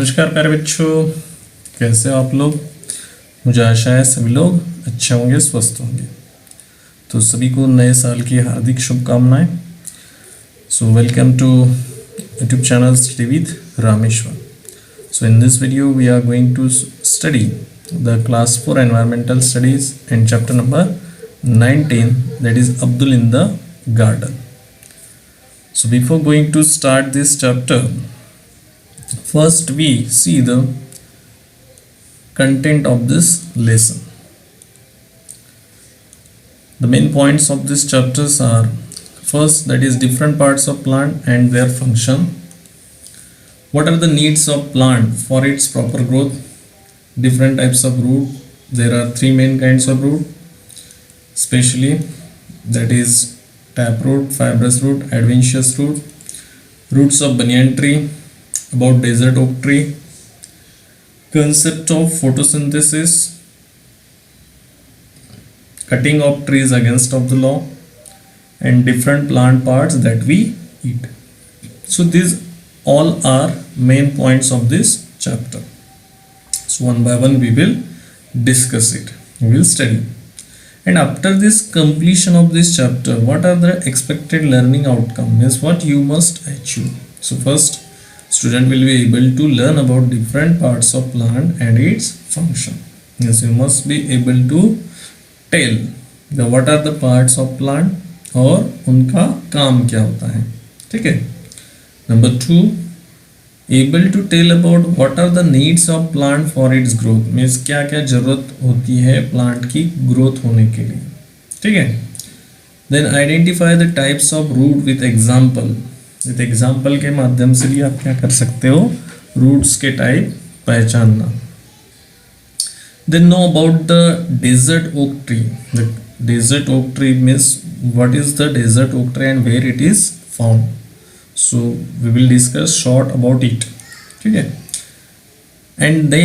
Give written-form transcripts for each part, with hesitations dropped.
नमस्कार प्यारे बच्चों, कैसे हो आप लोग। मुझे आशा है सभी लोग अच्छे होंगे, स्वस्थ होंगे। तो सभी को नए साल की हार्दिक शुभकामनाएं। So welcome to YouTube channel study with Rameshwar. So in this video we are going to study the class 4 environmental studies and chapter number 19, that is Abdul in the garden. So before going to start this chapter, first we see the content of this lesson. The main points of this chapters are, first, that is different parts of plant and their function. What are the needs of plant for its proper growth? Different types of root. There are three main kinds of root, especially, that is taproot, fibrous root, adventitious root. Roots of banyan tree, about desert oak tree, concept of photosynthesis, cutting of trees against of the law, and different plant parts that we eat. So these all are main points of this chapter. So one by one we will discuss it, we will study. And after this completion of this chapter, what are the expected learning outcome, is what you must achieve. So first, student will be able to learn about different parts of plant and its function. Yes, you must be able to tell the what are the parts of plant और उनका काम क्या होता है, ठीक है। Number 2, able to tell about what are the needs of plant for its growth, means क्या क्या जरूरत होती है प्लांट की ग्रोथ होने के लिए, ठीक है। Then identify the types of root with example, with example के माध्यम से भी आप क्या कर सकते हो, रूट्स के टाइप पहचानना। Then know about the desert oak tree. The desert oak tree means what is the desert oak tree and where it is found. So we will discuss short about it, ठीक है। And they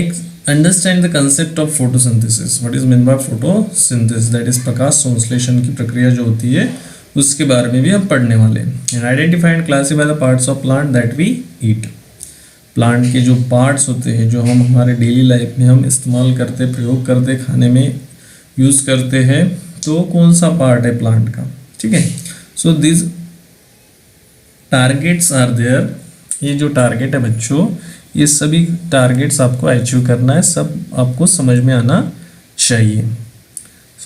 understand the concept of photosynthesis. What is mean by photosynthesis, that is प्रकाश संश्लेषण की प्रक्रिया जो होती है उसके बारे में भी हम पढ़ने वाले हैं। And identify and classify the parts of plant that we eat. Plant के जो पार्ट्स होते हैं जो हम हमारे डेली लाइफ में हम इस्तेमाल करते, प्रयोग करते, खाने में यूज़ करते हैं, तो कौन सा पार्ट है प्लांट का, ठीक है। So this targets are there. ये जो टारगेट है बच्चों, ये सभी टारगेट्स आपको अचीव करना है, सब आपको समझ में आना चाहिए।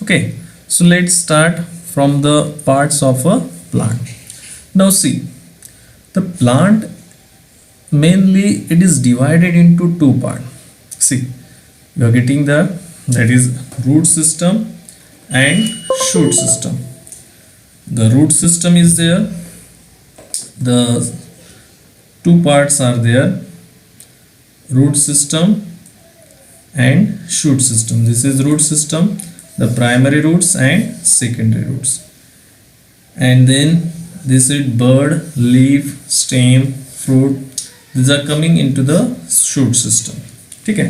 Okay, so let's start from the parts of a plant. Now see, the plant mainly it is divided into two parts. See, you are getting the, that is root system and shoot system. The root system is there, the two parts are there, root system and shoot system. This is root system, the primary roots and secondary roots, and then this is bud, leaf, stem, fruit. These are coming into the shoot system, ठीक है।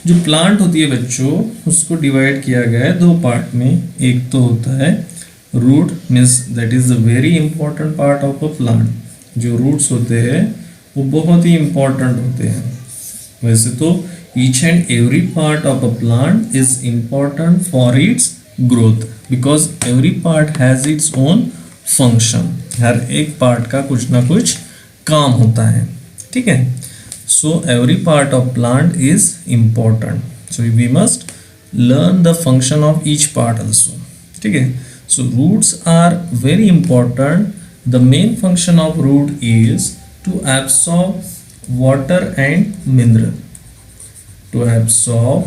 जो plant होती है बच्चों, उसको divide किया गया है दो पार्ट में। एक तो होता है root, means that is the very important part of a plant. जो रूट्स होते हैं वो बहुत ही इंपॉर्टेंट होते हैं। वैसे तो each and every part of a plant is important for its growth because every part has its own function. हर एक पार्ट का कुछ ना कुछ काम होता है, ठीक है। So every part of plant is important. So we must learn the function of each part also, ठीक है। So roots are very important. The main function of root is to absorb water and mineral. To absorb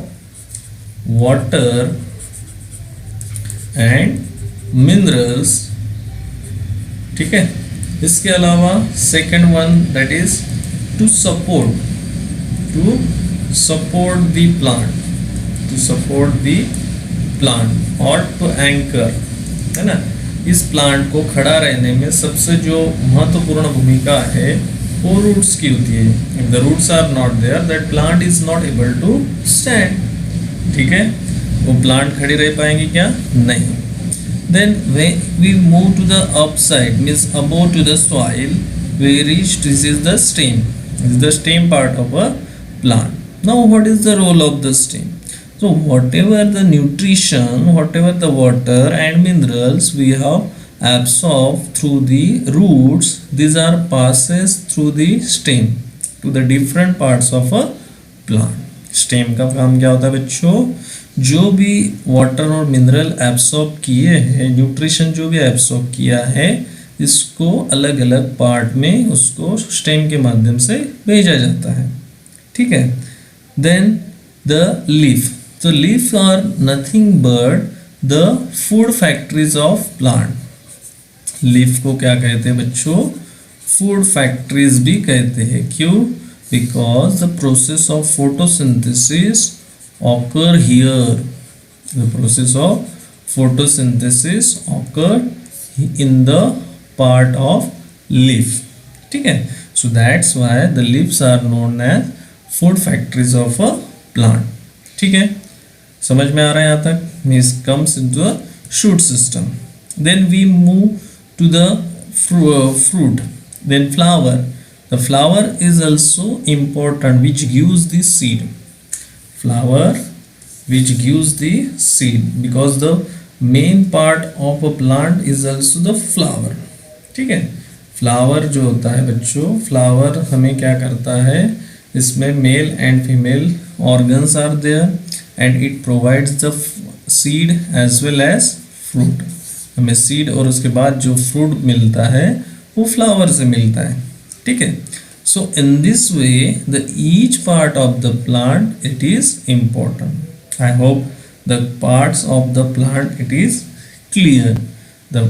water and minerals, ठीक है। इसके अलावा second one, that is to support the plant, to support the plant और to anchor, है ना। इस plant को खड़ा रहने में सबसे जो महत्वपूर्ण भूमिका है वो रूट्स की होती है। If the roots are not there, that plant is not able to stand, ठीक है। वो प्लांट खड़े रह पाएंगे क्या? नहीं। Then when we move to the upside, means above to the soil, we reach, this is the stem part of a plant. Now what is the role of the stem? So whatever the nutrition, whatever the water and minerals we have absorbed through the roots, these are passes through the stem to the different parts of a plant. Stem का काम क्या होता है बच्चों? जो भी water और mineral absorb किए हैं, न्यूट्रिशन जो भी एब्सॉर्ब किया है, इसको अलग अलग पार्ट में उसको स्टेम के माध्यम से भेजा जाता है. ठीक है. Then the leaf. तो leaf are nothing but the food factories of plant. Leaf को क्या कहते हैं बच्चों? फूड फैक्ट्रीज भी कहते हैं. क्यों? Because the process of photosynthesis occur here. The process of photosynthesis occur in the part of leaf. ठीक है. So that's why the leaves are known as food factories of a plant. ठीक है. समझ में आ रहा है यहाँ तक? Means comes into the shoot system. Then we move to the fruit. Then flower. The flower is also important, which gives the seed. Flower which gives the seed, because the main part of a plant is also the flower. ठीक है. Flower जो होता है बच्चों, flower हमें क्या करता है? इसमें male and female organs are there and it provides the seed as well as fruit. हमें सीड और उसके बाद जो फ्रूट मिलता है वो फ्लावर से मिलता है. ठीक है. So in this way the each part of the plant it is important. I hope the parts of the plant it is clear. The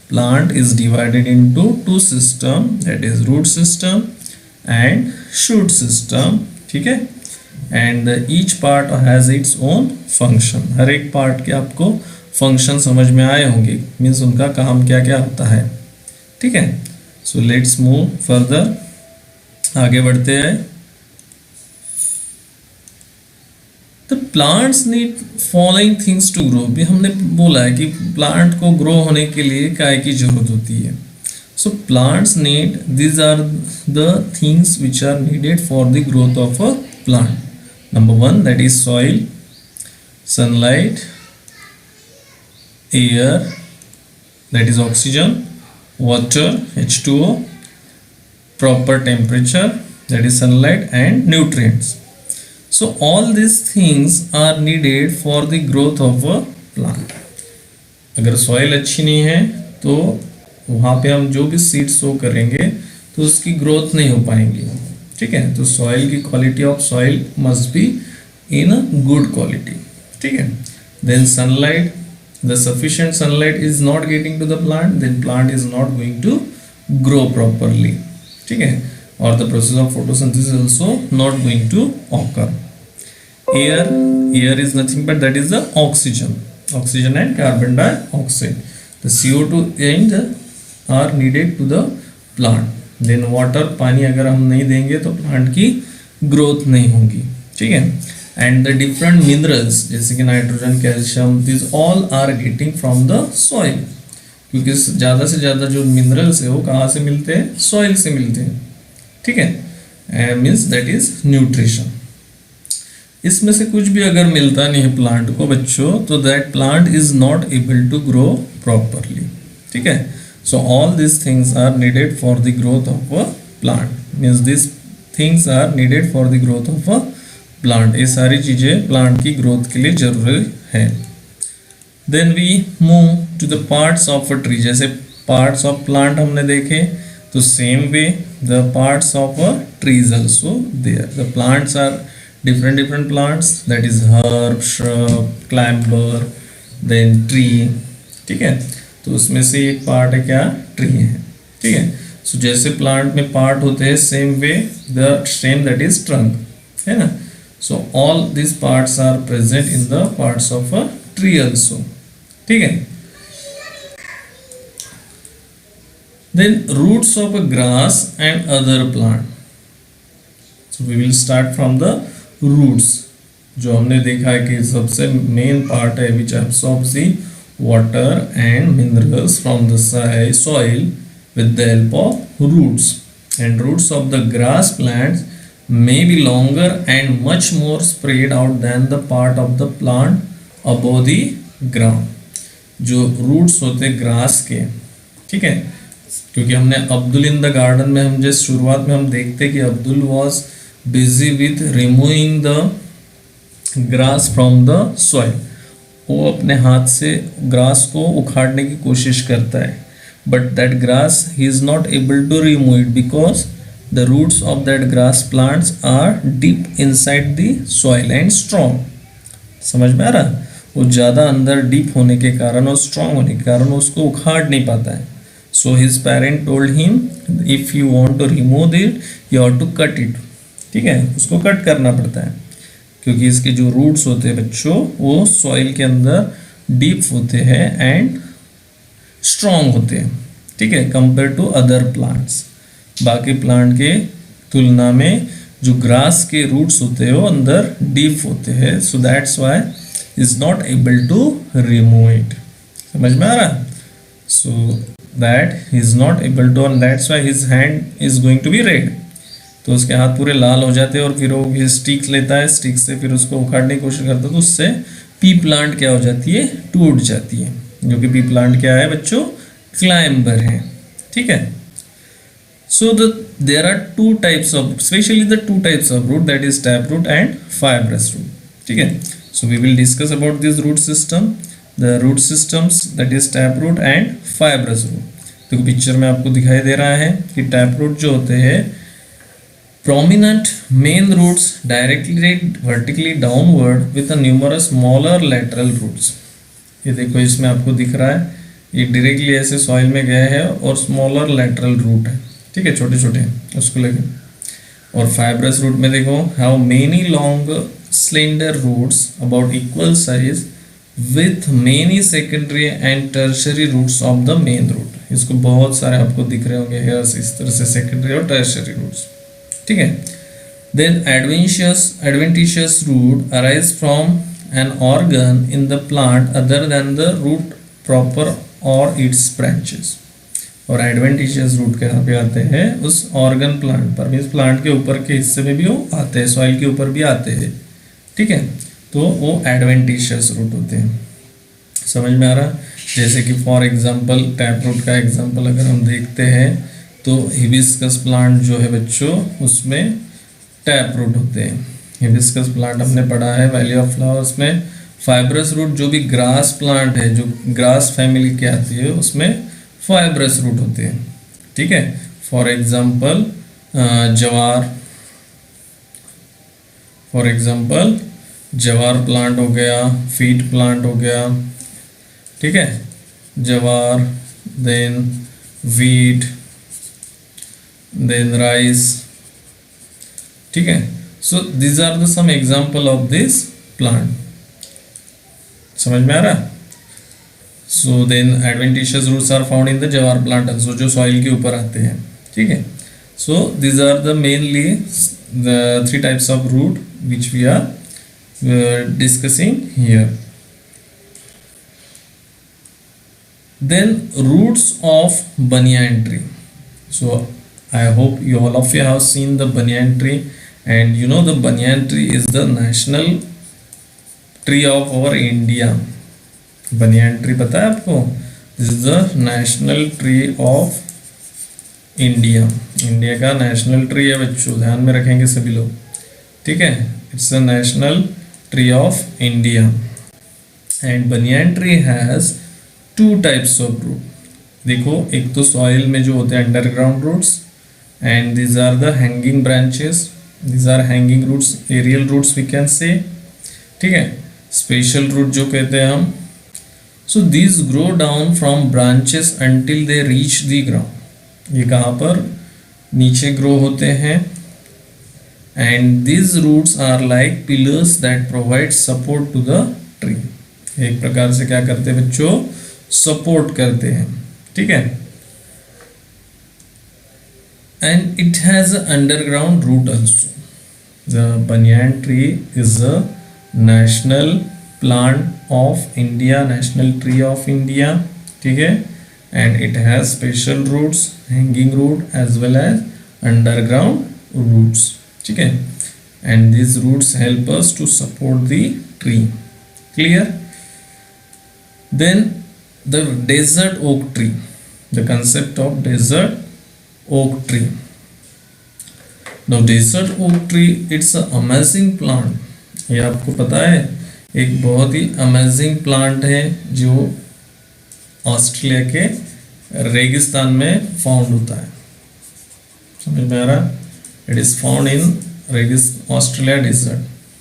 plant is divided into two system, that is root system and shoot system. ठीक है. And each part has its own function. हर एक part के आपको function समझ में आए होंगे, मीन्स उनका काम क्या क्या होता है. ठीक है. So let's move further. आगे बढ़ते हैं. The plants need following things to grow. भी हमने बोला है कि प्लांट को ग्रो होने के लिए काय की जरूरत होती है. So plants need, these are the things which are needed for the growth of a plant. Number 1 that is soil, sunlight, air that is oxygen, water H2O, proper temperature that is sunlight and nutrients. So all these things are needed for the growth of a plant. अगर soil अच्छी नहीं है तो वहाँ पे हम जो भी seed sow करेंगे तो उसकी growth नहीं हो पाएंगी. ठीक है. तो soil की quality of soil must be in a good quality. ठीक है. Then sunlight, the sufficient sunlight is not getting to the plant, then plant is not going to grow properly. ठीक है. or the process of photosynthesis is also not going to occur. Air is nothing but that is the oxygen and carbon dioxide. The CO2 and are needed to the plant. Then water, पानी अगर हम नहीं देंगे तो plant की growth नहीं होगी. ठीक है. And the different minerals जैसे कि nitrogen, calcium, these all are getting from the soil. क्योंकि ज़्यादा से ज़्यादा जो मिनरल्स है वो कहाँ से मिलते हैं? सॉइल से मिलते हैं. ठीक है. Means that is nutrition. इसमें से कुछ भी अगर मिलता नहीं है प्लांट को बच्चों, तो that plant is not able to grow properly. ठीक है. So all this things are needed for the growth of a plant. Means this things are needed for the growth of a plant. ये सारी चीज़ें plant की growth के लिए जरूरी है. Then we move to the parts of a tree. जैसे parts of plant हमने देखे, तो same way the parts of a tree is also there. The plants are different plants, that is herb, shrub, climber, then tree. ठीक है. तो उसमें से एक पार्ट है क्या? ट्री है. ठीक है. सो जैसे प्लांट में पार्ट होते हैं, same way the stem that is trunk, है ना. So all this parts are present in the parts of a tree also. ठीक है. Then roots of a grass and other plant. So we will start from the roots. जो हमने देखा है कि सबसे मेन पार्ट है which absorbs the water and minerals from the soil with the help of roots. And roots of the grass plants may be longer and much more spread out than the part of the plant above the ground. जो roots होते grass के, ठीक है, क्योंकि हमने Abdul in the garden में हम जैसे शुरुआत में हम देखते कि Abdul was busy with removing the grass from the soil, वो अपने हाथ से ग्रास को उखाड़ने की कोशिश करता है, बट दैट ग्रास ही is not able to remove it because the roots of that grass plants are deep inside the soil and strong. समझ में आ रहा? वो ज़्यादा अंदर डीप होने के कारण और स्ट्रॉन्ग होने के कारण उसको उखाड़ नहीं पाता है। So his parent told him if you want to remove it you have to cut it, ठीक है, उसको कट करना पड़ता है क्योंकि इसके जो रूट्स होते हैं बच्चों वो सॉइल के अंदर डीप होते हैं एंड स्ट्रॉन्ग होते हैं, ठीक है, कंपेयर टू अदर प्लांट्स। बाकी प्लांट के तुलना में जो ग्रास के रूट्स होते हैं वो अंदर डीप होते हैं, so that's why is not able to remove it. समझ में आ रहा? So that is not able to, and that's why his hand is going to be red. तो उसके हाथ पूरे लाल हो जाते हैं और फिर वो स्टिक लेता है, स्टिक से फिर उसको उखाड़ने की कोशिश करता है, तो उससे पी प्लांट क्या हो जाती है, टूट जाती है, जो कि पी प्लांट क्या है बच्चों, क्लाइंबर है, ठीक है। So there are two types of, specially the two types of root, that is tap root and fibrous root, ठीक है। So we will discuss about this root system, the root systems that is tap root and fibrous root. तो picture में आपको दिखाई दे रहा है कि tap root जो होते हैं prominent main roots directly vertically downward with a numerous smaller lateral roots। ये देखो इसमें आपको दिख रहा है ये डायरेक्टली ऐसे सॉइल में गए हैं और स्मॉलर लेटरल रूट है, ठीक है, छोटे छोटे उसको लेके। और फाइब्रस रूट में देखो have many long slender roots about equal size with many secondary and tertiary roots of the main root. इसको बहुत सारे आपको दिख रहे होंगे हेयर्स इस तरह से, सेकेंडरी और टर्शरी रूट्स, ठीक है। Then adventitious root arise from an organ in the plant other than the root proper or its branches। और adventitious root कहाँ पे आते हैं, उस organ plant पर, मीन्स प्लांट के ऊपर के हिस्से में भी वो आते हैं, सॉइल के ऊपर भी आते हैं, ठीक है, तो वो adventitious root होते हैं। समझ में आ रहा? जैसे कि फॉर एग्जाम्पल टैप रूट का एग्जाम्पल अगर हम देखते हैं तो हिबिस्कस प्लांट जो है बच्चों उसमें टैप रूट होते हैं। हिबिस्कस प्लांट हमने पढ़ा है वैली ऑफ फ्लावर्स में। फाइब्रस रूट जो भी ग्रास प्लांट है, जो ग्रास फैमिली के आती है, उसमें फाइब्रस रूट होते हैं, ठीक है। फॉर एग्जाम्पल जवार प्लांट हो गया, फीट प्लांट हो गया, ठीक है, जवार, देन वीट, देन राइस, ठीक है। So these are the some example of this plant. समझ में आ रहा? So then adventitious roots are found in the jowar plant also, जो सॉइल के ऊपर आते हैं, ठीक है। So these are the mainly the three types of root which we are discussing here. Then roots of banyan tree. So I hope you all of you have seen the banyan tree, and you know the banyan tree is the national tree of our India। banyan tree पता है आपको? This is the national tree of India। India का national tree है बच्चों, ध्यान में रखेंगे सभी लोग, ठीक है। It's the national tree of India, and banyan tree has two types of root. देखो एक तो सॉइल में जो होते हैं underground roots, and these are the hanging branches, these are hanging roots, aerial roots we can say, ठीक है। Special root जो कहते हैं हम, so these grow down from branches until they reach the ground. ये कहाँ पर नीचे ग्रो होते हैं, and these roots are like pillars that provide support to the tree. एक प्रकार से क्या करते हैं बच्चों, सपोर्ट करते हैं, ठीक है। And it has underground root also. The banyan tree is a national plant of India, national tree of India, ठीक है। and it has special roots, hanging root as well as underground roots, ठीक है, and these roots help us to support the tree. Clear? Then the desert oak tree, the concept of desert oak tree. Now desert oak tree, it's a amazing plant. ये आपको पता है एक बहुत ही amazing plant है जो Australia के रेगिस्तान में फाउंड होता है। समझ में आ रहा? It is found in Australia desert.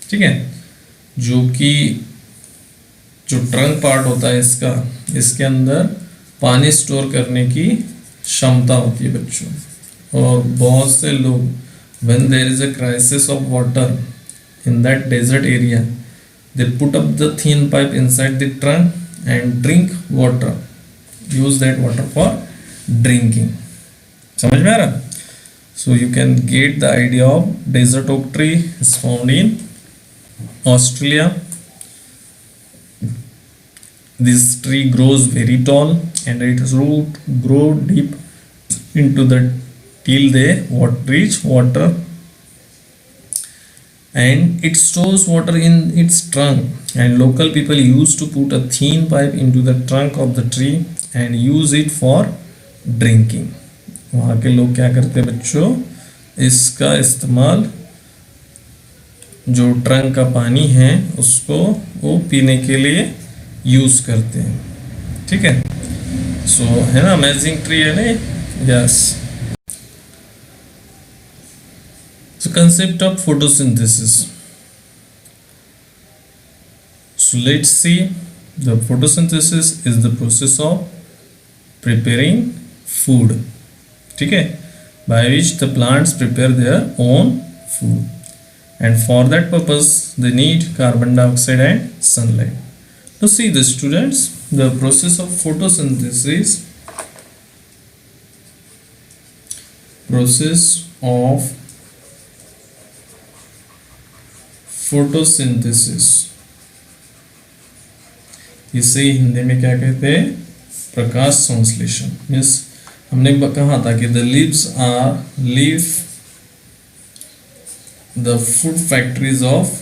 ठीक है, जो कि जो ट्रंक पार्ट होता है इसका, इसके अंदर पानी स्टोर करने की क्षमता होती है बच्चों। और बहुत से लोग when there is a crisis of water in that desert area, they put up the thin pipe inside the trunk and drink water, use that water for drinking. समझ में आ रहा? So you can get the idea of desert oak tree is found in Australia. This tree grows very tall and its root grow deep into the till they reach water, and it stores water in its trunk, and local people used to put a thin pipe into the trunk of the tree and use it for drinking. वहाँ के लोग क्या करते हैं बच्चों, इसका इस्तेमाल जो ट्रंक का पानी है उसको वो पीने के लिए यूज करते हैं। ठीक है, सो है ना अमेजिंग ट्री है ना? Yes. So concept of photosynthesis. So let's see, the photosynthesis is the process of preparing food. ठीक है, by which the plants prepare their own food, and for that purpose they need carbon dioxide and sunlight. To see the students, the process of photosynthesis, process of photosynthesis, इसे हिंदी में क्या कहते हैं? प्रकाश संश्लेषण। Means हमने कहा था कि the leaves are the food factories of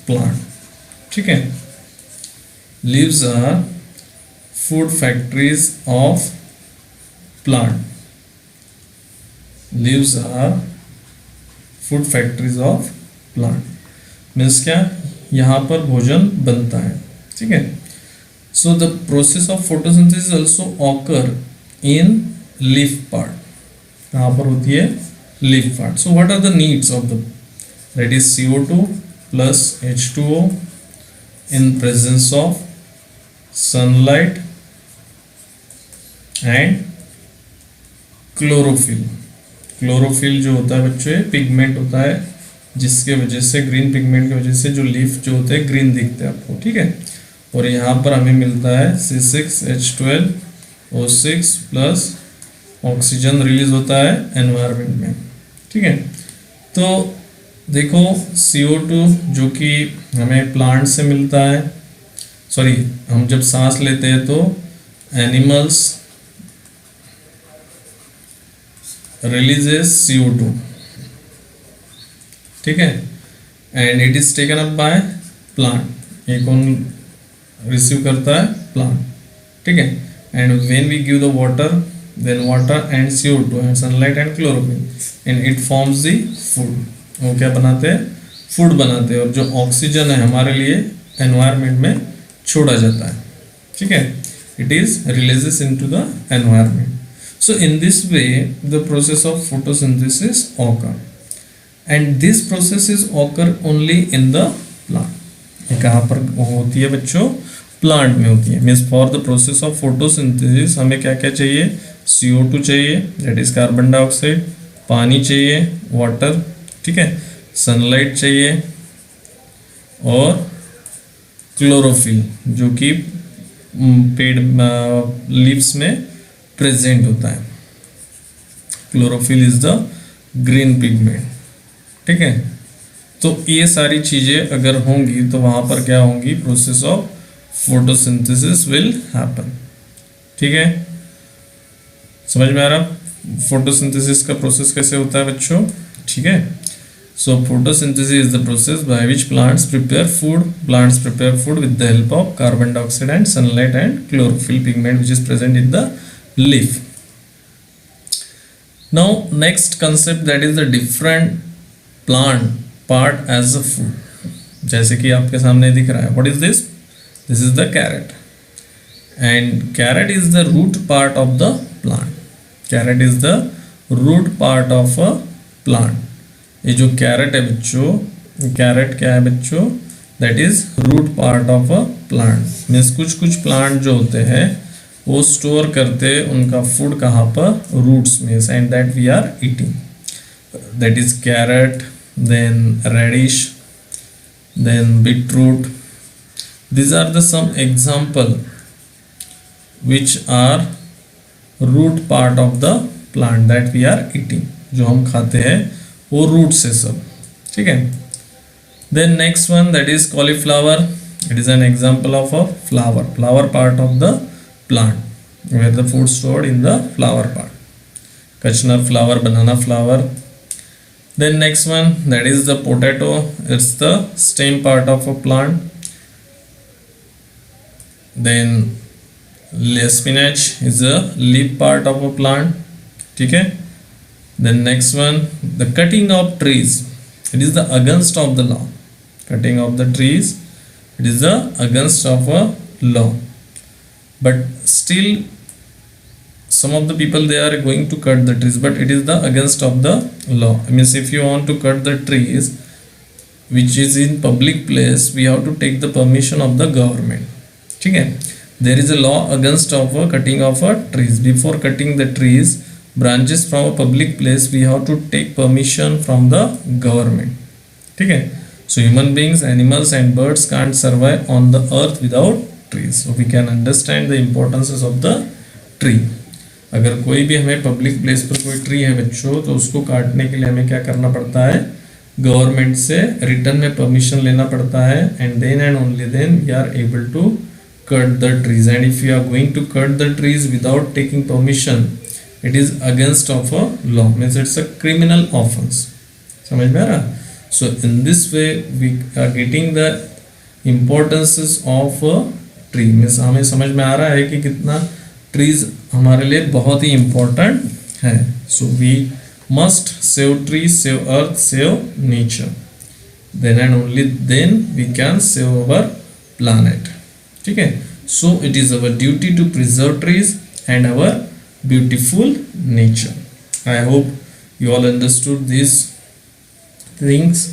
plant. ठीक है, leaves are food factories of plant. Leaves are food factories of plant. Means क्या, यहाँ पर भोजन बनता है। ठीक है, so the process of photosynthesis also occur in leaf part. कहाँ पर होती है? Leaf part. So what are the needs of the, that is CO2 plus H2O in presence of sunlight and chlorophyll. Chlorophyll जो होता है बच्चे pigment होता है जिसके वजह से, ग्रीन पिगमेंट की वजह से जो लीफ जो होते हैं ग्रीन दिखते हैं आपको। ठीक है, और यहाँ पर हमें मिलता है C6H12O6 प्लस ऑक्सीजन रिलीज होता है एनवायरनमेंट में। ठीक है, तो देखो CO2 जो कि हमें प्लांट से मिलता है, सॉरी हम जब सांस लेते हैं तो एनिमल्स releases CO2, ठीक है, and it is taken up by plant. ये कौन रिसीव करता है? प्लांट। ठीक है, and when we give the water, then water and CO2 and sunlight and chlorophyll, and it forms the food. वो क्या बनाते हैं? फूड बनाते हैं। और जो ऑक्सीजन है हमारे लिए एनवायरनमेंट में छोड़ा जाता है। ठीक है, it is releases into the environment. So in this way the process of photosynthesis occur, and this process is occur only in the plant। ये कहाँ पर होती है बच्चों? प्लांट में होती है। Means for the process of photosynthesis हमें क्या क्या चाहिए? CO2 चाहिए, दैट इज कार्बन डाइऑक्साइड, पानी चाहिए वाटर, ठीक है, सनलाइट चाहिए, और क्लोरोफिल जो कि पेड़ लीव्स में प्रेजेंट होता है। Chlorophyll is the green pigment. ठीक है, तो ये सारी चीजें अगर होंगी तो वहां पर क्या होंगी? Process of photosynthesis will happen. ठीक है, समझ में आ रहा फोटोसिंथेसिस का प्रोसेस कैसे होता है बच्चों? ठीक है, so photosynthesis is the process by which plants prepare food. Plants prepare food with the help of carbon dioxide and sunlight and chlorophyll pigment which is present in the leaf. Now next concept, that is the different plant part as a food. जैसे कि आपके सामने दिख रहा है, what is this? This is the carrot, and carrot is the root part of the plant. Carrot is the root part of a plant. ये जो carat है बच्चों, कैरेट क्या है बच्चों? That is root part of a plant. Means कुछ कुछ plant जो होते हैं वो स्टोर करते उनका फूड कहाँ पर? रूट्स में, and that we are eating. That is carrot, then radish, then beetroot. these are the some example which are root part of the plant that we are eating, जो हम खाते हैं वो रूट से सब, ठीक है। Then next one that is cauliflower, it is an example of a flower, flower part of the plant where the food stored in the flower part, कचनर flower, banana flower. Then next one that is the potato, it's the stem part of a plant. Then spinach is a leaf part of a plant, ठीक है। Then next one, the cutting of trees, it is the against of the law. Cutting of the trees, it is the against of a law, but still some of the people they are going to cut the trees, but it is the against of the law. I means if you want to cut the trees which is in public place, we have to take the permission of the government, ठीक है। There is a law against of a cutting of a trees. Before cutting the trees branches from a public place, we have to take permission from the government, ठीक है। So human beings, animals and birds can't survive on the earth without trees. So we can understand the importance of the tree. अगर कोई भी हमें public place पर कोई tree है बच्चों, तो उसको काटने के लिए हमें क्या करना पड़ता है? गवर्नमेंट से रिटर्न में परमिशन लेना पड़ता है, and then and only then we are able to cut the trees. And if you are going to cut the trees without taking permission, it is against of a law, means it's a criminal offence. समझ में आ रहा? So in this way we are getting the importances of a tree. Means हमें समझ में आ रहा है कि कितना ट्रीज हमारे लिए बहुत ही इम्पोर्टेंट है। So we must save trees, save earth, save nature, then and only then we can save our planet, ठीक है। So it is our duty to preserve trees and our beautiful nature. I hope you all understood these things.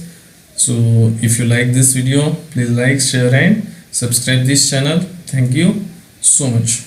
So if you like this video, please like, share and subscribe this channel. Thank you so much.